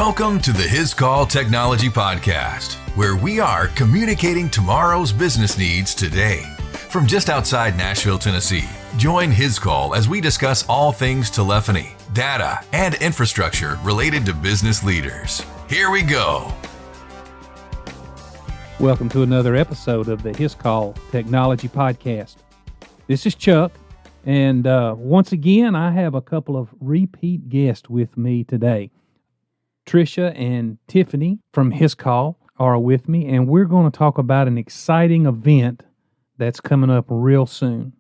Welcome to the Hiscall Technology Podcast, where we are communicating tomorrow's business needs today. From just outside Nashville, Tennessee, join Hiscall as we discuss all things telephony, data, and infrastructure related to business leaders. Here we go. Welcome to another episode of the Hiscall Technology Podcast. This is Chuck, and once again, I have a couple of repeat guests with me today. Tricia and Tiffany from Hiscall are with me, and we're going to talk about an exciting event that's coming up real soon.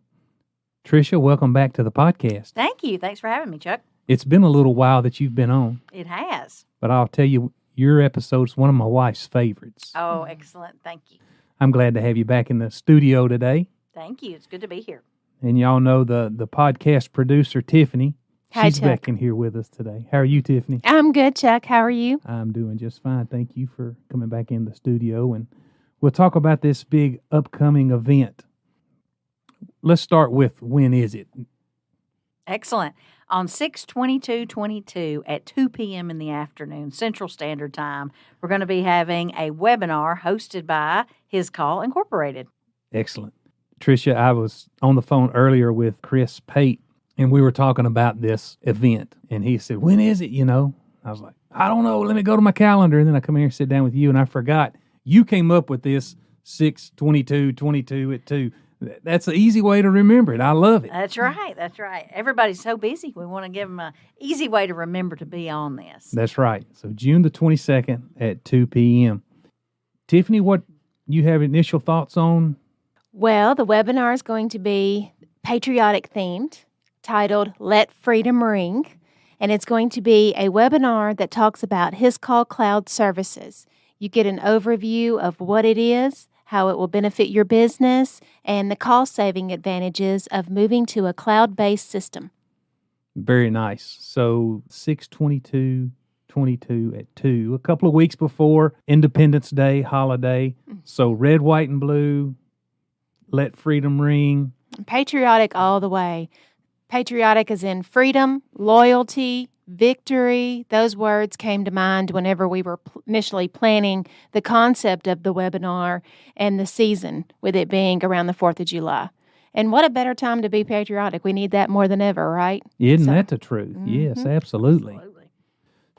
Tricia, welcome back to the podcast. Thank you. Thanks for having me, Chuck. It's been a little while that you've been on. It has. But I'll tell you, your episode's one of my wife's favorites. Oh, excellent. Thank you. I'm glad to have you back in the studio today. Thank you. It's good to be here. And y'all know the podcast producer, Tiffany. Hi, She's Chuck. back in here with us today. How are you, Tiffany? I'm good, Chuck. How are you? I'm doing just fine. Thank you for coming back in the studio. And we'll talk about this big upcoming event. Let's start with, when is it? Excellent. On 6/22/22 at 2 p.m. in the afternoon, Central Standard Time, we're going to be having a webinar hosted by Hiscall Incorporated. Excellent. Tricia, I was on the phone earlier with Chris Pate, and we were talking about this event. And he said, when is it, I was like, I don't know. Let me go to my calendar. And then I come here and sit down with you, and I forgot. You came up with this 6/22/22 at 2. That's an easy way to remember it. I love it. That's right. That's right. Everybody's so busy. We want to give them an easy way to remember to be on this. That's right. So June the 22nd at 2 p.m. Tiffany, what you have initial thoughts on? Well, the webinar is going to be patriotic themed, titled Let Freedom Ring. And it's going to be a webinar that talks about Hiscall Cloud Services. You get an overview of what it is, how it will benefit your business, and the cost-saving advantages of moving to a cloud-based system. Very nice. So 6/22/22 at 2, a couple of weeks before Independence Day holiday. So red, white, and blue, let freedom ring. Patriotic all the way. Patriotic as in freedom, loyalty, victory. Those words came to mind whenever we were initially planning the concept of the webinar and the season, with it being around the 4th of July. And what a better time to be patriotic. We need that more than ever, right? Isn't that the truth? Yes, absolutely. Absolutely.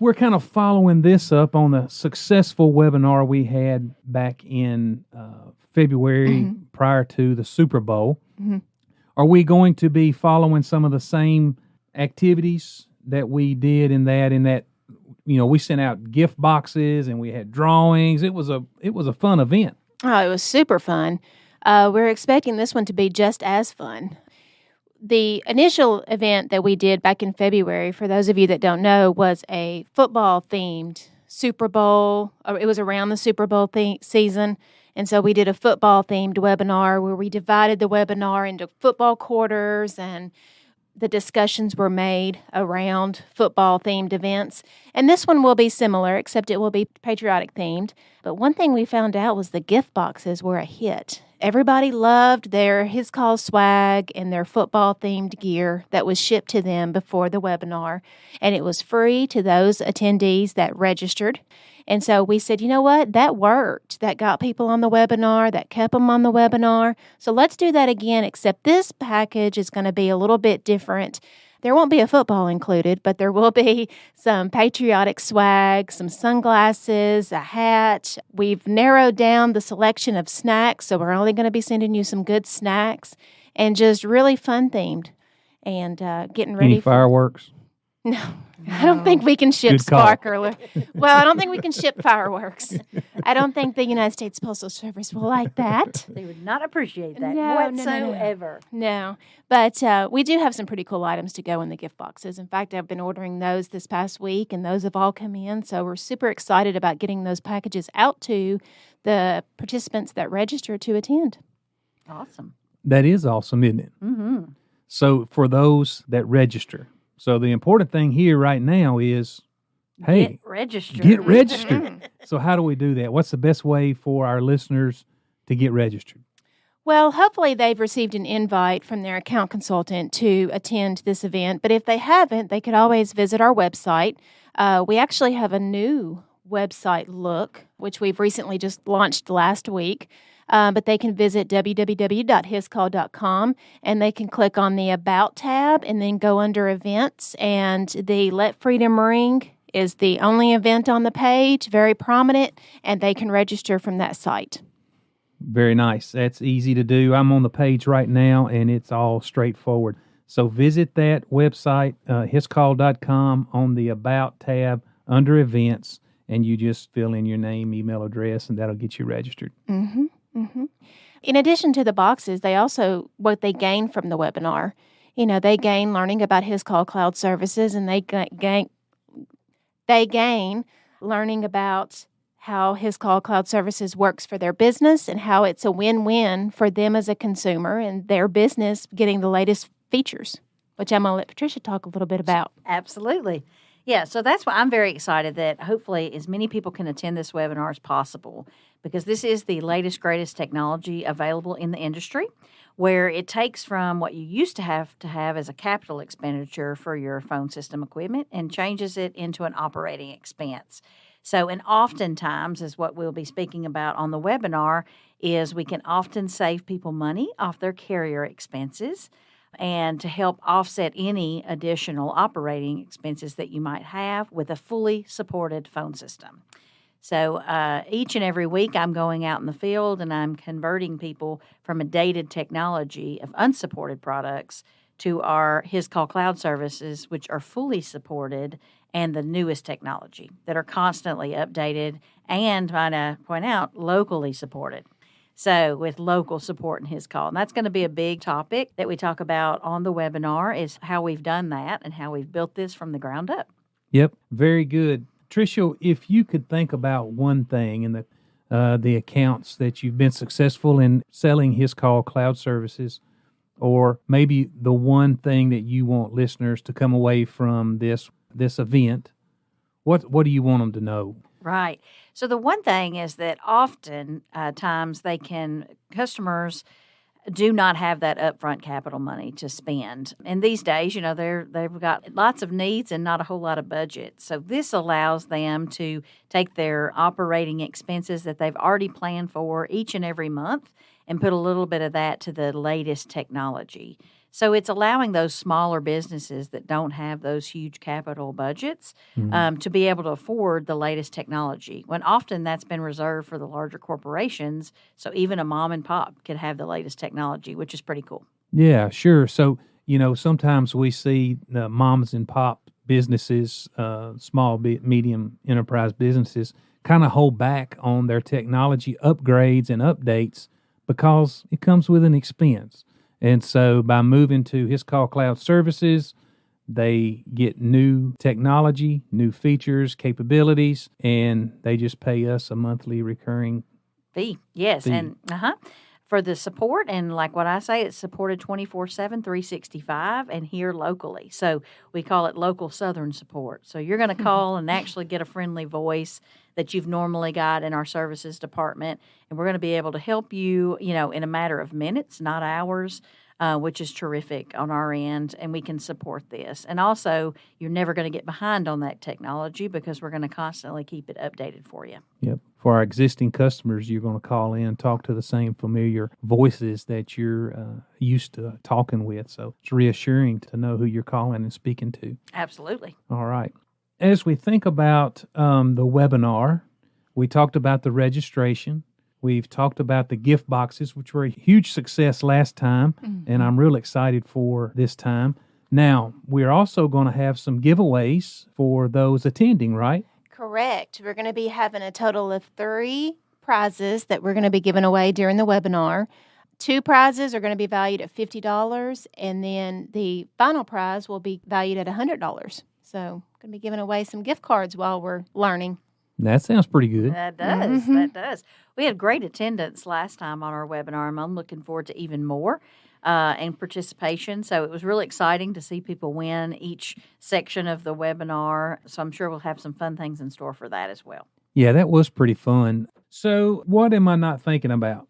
We're kind of following this up on the successful webinar we had back in February prior to the Super Bowl. Are we going to be following some of the same activities that we did in that, we sent out gift boxes and we had drawings. It was a fun event. Oh, it was super fun. We're expecting this one to be just as fun. The initial event that we did back in February, for those of you that don't know, was a football-themed Super Bowl. It was around the Super Bowl season, and so we did a football-themed webinar where we divided the webinar into football quarters, and the discussions were made around football-themed events. And this one will be similar, except it will be patriotic-themed. But one thing we found out was the gift boxes were a hit. Everybody loved their Hiscall swag and their football-themed gear that was shipped to them before the webinar. And it was free to those attendees that registered. And so we said, you know what? That worked. That got people on the webinar. That kept them on the webinar. So let's do that again, except this package is going to be a little bit different. There won't be a football included, but there will be some patriotic swag, some sunglasses, a hat. We've narrowed down the selection of snacks, so we're only going to be sending you some good snacks, and just really fun themed and getting ready. Any fireworks? No, I don't think we can ship Good call. sparkler. Well, I don't think we can ship fireworks. I don't think the United States Postal Service will like that. They would not appreciate that No. whatsoever. No, but we do have some pretty cool items to go in the gift boxes. In fact, I've been ordering those this past week, and those have all come in. So we're super excited about getting those packages out to the participants that register to attend. Awesome. That is awesome, isn't it? Mm-hmm. So for those that register, so the important thing here right now is, hey, Get registered. get registered. So how do we do that? What's the best way for our listeners to get registered? Well, hopefully they've received an invite from their account consultant to attend this event. But if they haven't, they could always visit our website. We actually have a new website look, which we've recently just launched last week. But they can visit www.hiscall.com, and they can click on the About tab and then go under Events. And the Let Freedom Ring is the only event on the page, very prominent, and they can register from that site. Very nice. That's easy to do. I'm on the page right now, and it's all straightforward. So visit that website, hiscall.com, on the About tab under Events, and you just fill in your name, email address, and that'll get you registered. Mm-hmm. Mm-hmm. In addition to the boxes, they also, what they gain from the webinar, they gain learning about Hiscall Cloud Services, and they gain learning about how Hiscall Cloud Services works for their business and how it's a win-win for them as a consumer and their business getting the latest features, which I'm going to let Patricia talk a little bit about. Absolutely. Yeah, so that's why I'm very excited that hopefully as many people can attend this webinar as possible, because this is the latest, greatest technology available in the industry, where it takes from what you used to have as a capital expenditure for your phone system equipment and changes it into an operating expense. So, and oftentimes, is what we'll be speaking about on the webinar, is we can often save people money off their carrier expenses, and to help offset any additional operating expenses that you might have with a fully supported phone system. So each and every week I'm going out in the field and I'm converting people from a dated technology of unsupported products to our Hiscall Cloud Services, which are fully supported and the newest technology that are constantly updated and, might I point out, locally supported. So with local support in Hiscall. And that's going to be a big topic that we talk about on the webinar, is how we've done that and how we've built this from the ground up. Yep, very good. Tricia, if you could think about one thing in the accounts that you've been successful in selling Hiscall Cloud Services, or maybe the one thing that you want listeners to come away from this event, what do you want them to know? Right. So the one thing is that often times customers do not have that upfront capital money to spend. And these days, they've got lots of needs and not a whole lot of budget. So this allows them to take their operating expenses that they've already planned for each and every month and put a little bit of that to the latest technology. So it's allowing those smaller businesses that don't have those huge capital budgets to be able to afford the latest technology, when often that's been reserved for the larger corporations. So even a mom and pop could have the latest technology, which is pretty cool. Yeah, sure. So, sometimes we see moms and pop businesses, small, medium enterprise businesses, kind of hold back on their technology upgrades and updates because it comes with an expense. And so by moving to Hiscall Cloud Services, they get new technology, new features, capabilities, and they just pay us a monthly recurring fee. Yes, fee. And for the support, and like what I say, it's supported 24/7, 365, and here locally. So we call it local Southern support. So you're going to call and actually get a friendly voice that you've normally got in our services department, and we're going to be able to help you, in a matter of minutes, not hours, which is terrific on our end, and we can support this. And also, you're never going to get behind on that technology because we're going to constantly keep it updated for you. Yep. For our existing customers, you're going to call in, talk to the same familiar voices that you're used to talking with. So it's reassuring to know who you're calling and speaking to. Absolutely. All right. As we think about the webinar, we talked about the registration. We've talked about the gift boxes, which were a huge success last time, and I'm real excited for this time. Now, we're also going to have some giveaways for those attending, right? Correct. We're going to be having a total of 3 prizes that we're going to be giving away during the webinar. 2 prizes are going to be valued at $50, and then the final prize will be valued at $100. So we're going to be giving away some gift cards while we're learning. That sounds pretty good. That does. That does. We had great attendance last time on our webinar, and I'm looking forward to even more and participation. So it was really exciting to see people win each section of the webinar. So I'm sure we'll have some fun things in store for that as well. Yeah, that was pretty fun. So what am I not thinking about?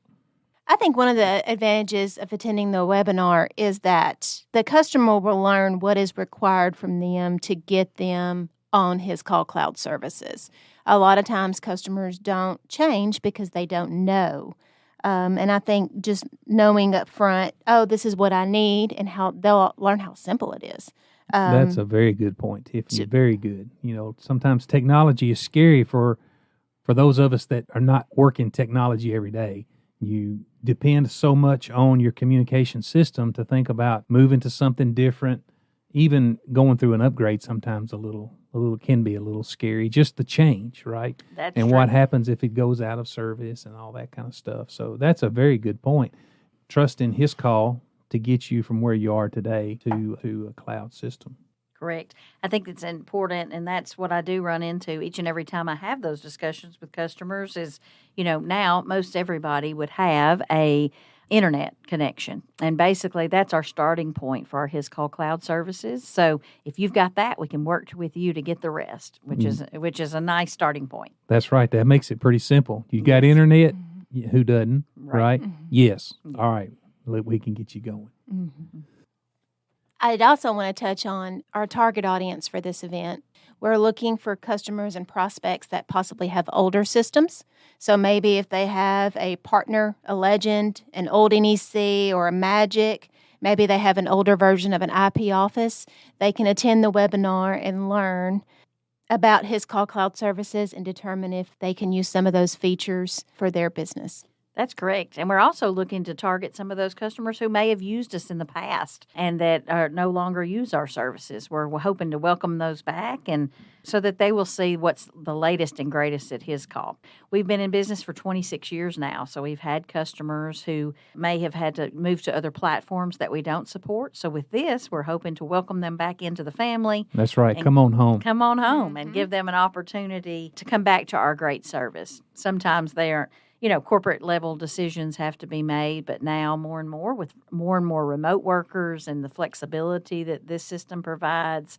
I think one of the advantages of attending the webinar is that the customer will learn what is required from them to get them on Hiscall Cloud Services. A lot of times customers don't change because they don't know. And I think just knowing up front, this is what I need, and how they'll learn how simple it is. That's a very good point, Tiffany. Very good. Sometimes technology is scary for those of us that are not working technology every day. You depend so much on your communication system to think about moving to something different. Even going through an upgrade sometimes a little can be a little scary. Just the change, right? That's and true. What happens if it goes out of service and all that kind of stuff. So that's a very good point. Trust in Hiscall to get you from where you are today to a cloud system. Correct. I think it's important, and that's what I do run into each and every time I have those discussions with customers is, now most everybody would have a internet connection. And basically that's our starting point for our Hiscall Cloud Services. So if you've got that, we can work with you to get the rest, which is a nice starting point. That's right. That makes it pretty simple. You got internet, who doesn't, right? Mm-hmm. Yes. All right. We can get you going. Mm-hmm. I'd also want to touch on our target audience for this event. We're looking for customers and prospects that possibly have older systems. So maybe if they have a partner, a Legend, an old NEC, or a Magic, maybe they have an older version of an IP Office, they can attend the webinar and learn about Hiscall Cloud Services and determine if they can use some of those features for their business. That's correct. And we're also looking to target some of those customers who may have used us in the past and that no longer use our services. We're hoping to welcome those back and so that they will see what's the latest and greatest at Hiscall. We've been in business for 26 years now, so we've had customers who may have had to move to other platforms that we don't support. So with this, we're hoping to welcome them back into the family. That's right. Come on home. Come on home and give them an opportunity to come back to our great service. Sometimes they aren't. Corporate level decisions have to be made, but now more and more with more and more remote workers and the flexibility that this system provides,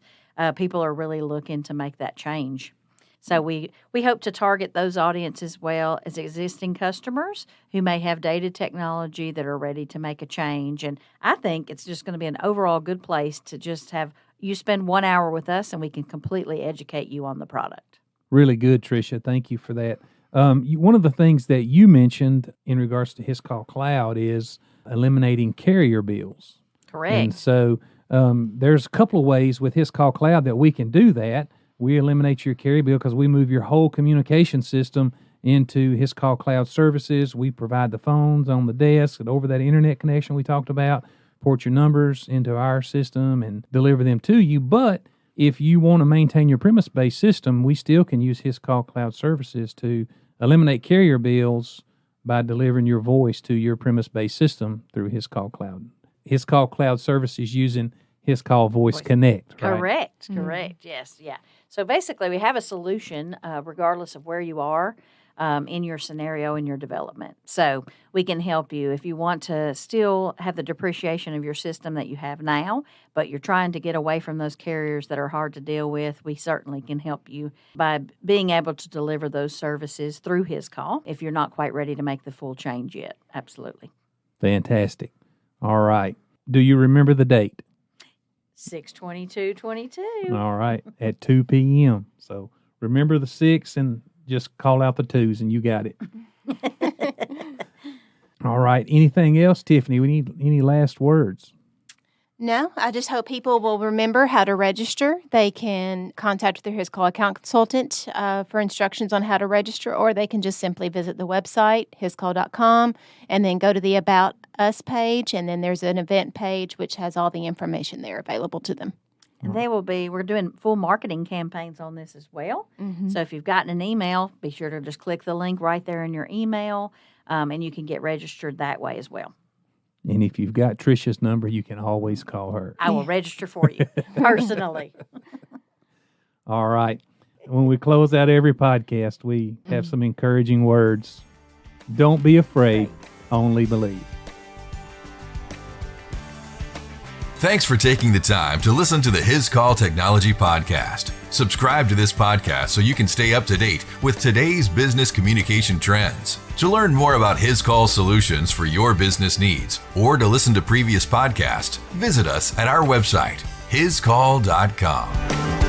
people are really looking to make that change. So we hope to target those audiences as well as existing customers who may have dated technology that are ready to make a change. And I think it's just going to be an overall good place to just have you spend 1 hour with us and we can completely educate you on the product. Really good, Tricia. Thank you for that. One of the things that you mentioned in regards to Hiscall Cloud is eliminating carrier bills. Correct. And so there's a couple of ways with Hiscall Cloud that we can do that. We eliminate your carrier bill because we move your whole communication system into Hiscall Cloud Services. We provide the phones on the desk and over that internet connection we talked about, port your numbers into our system and deliver them to you. But if you want to maintain your premise-based system, we still can use Hiscall Cloud Services to eliminate carrier bills by delivering your voice to your premise-based system through Hiscall Cloud. Hiscall Cloud Services using Hiscall Voice Connect. Right? Correct. Yes, yeah. So basically, we have a solution regardless of where you are in your scenario in your development. So we can help you if you want to still have the depreciation of your system that you have now, but you're trying to get away from those carriers that are hard to deal with. We certainly can help you by being able to deliver those services through Hiscall if you're not quite ready to make the full change yet. Absolutely. Fantastic. All right. Do you remember the date? 6/22/22. All right. At 2 p.m. So remember the 6 and just call out the 2s and you got it. All right. Anything else, Tiffany? We need any last words? No, I just hope people will remember how to register. They can contact their Hiscall account consultant for instructions on how to register, or they can just simply visit the website, hiscall.com, and then go to the About Us page, and then there's an event page which has all the information there available to them. And we're doing full marketing campaigns on this as well. Mm-hmm. So if you've gotten an email, be sure to just click the link right there in your email, and you can get registered that way as well. And if you've got Tricia's number, you can always call her. I will register for you personally. All right. When we close out every podcast, we have some encouraging words. Don't be afraid, only believe. Thanks for taking the time to listen to the Hiscall Technology Podcast. Subscribe to this podcast so you can stay up to date with today's business communication trends. To learn more about Hiscall solutions for your business needs or to listen to previous podcasts, visit us at our website, hiscall.com.